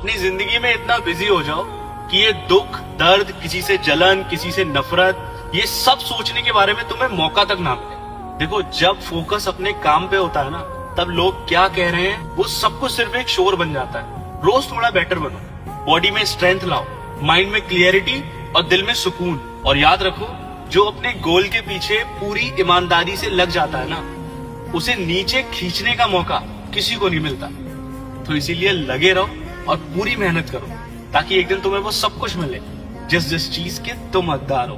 अपनी जिंदगी में इतना बिजी हो जाओ कि ये दुख दर्द, किसी से जलन, किसी से नफरत, ये सब सोचने के बारे में तुम्हें मौका तक ना मिले। देखो, जब फोकस अपने काम पे होता है ना, तब लोग क्या कह रहे हैं वो सब कुछ सिर्फ एक शोर बन जाता है। रोज थोड़ा बेटर बनो, बॉडी में स्ट्रेंथ लाओ, माइंड में क्लियरिटी और दिल में सुकून। और याद रखो, जो अपने गोल के पीछे पूरी ईमानदारी से लग जाता है ना, उसे नीचे खींचने का मौका किसी को नहीं मिलता। तो इसीलिए लगे रहो और पूरी मेहनत करो, ताकि एक दिन तुम्हें वो सब कुछ मिले जिस चीज के तुम हकदार हो।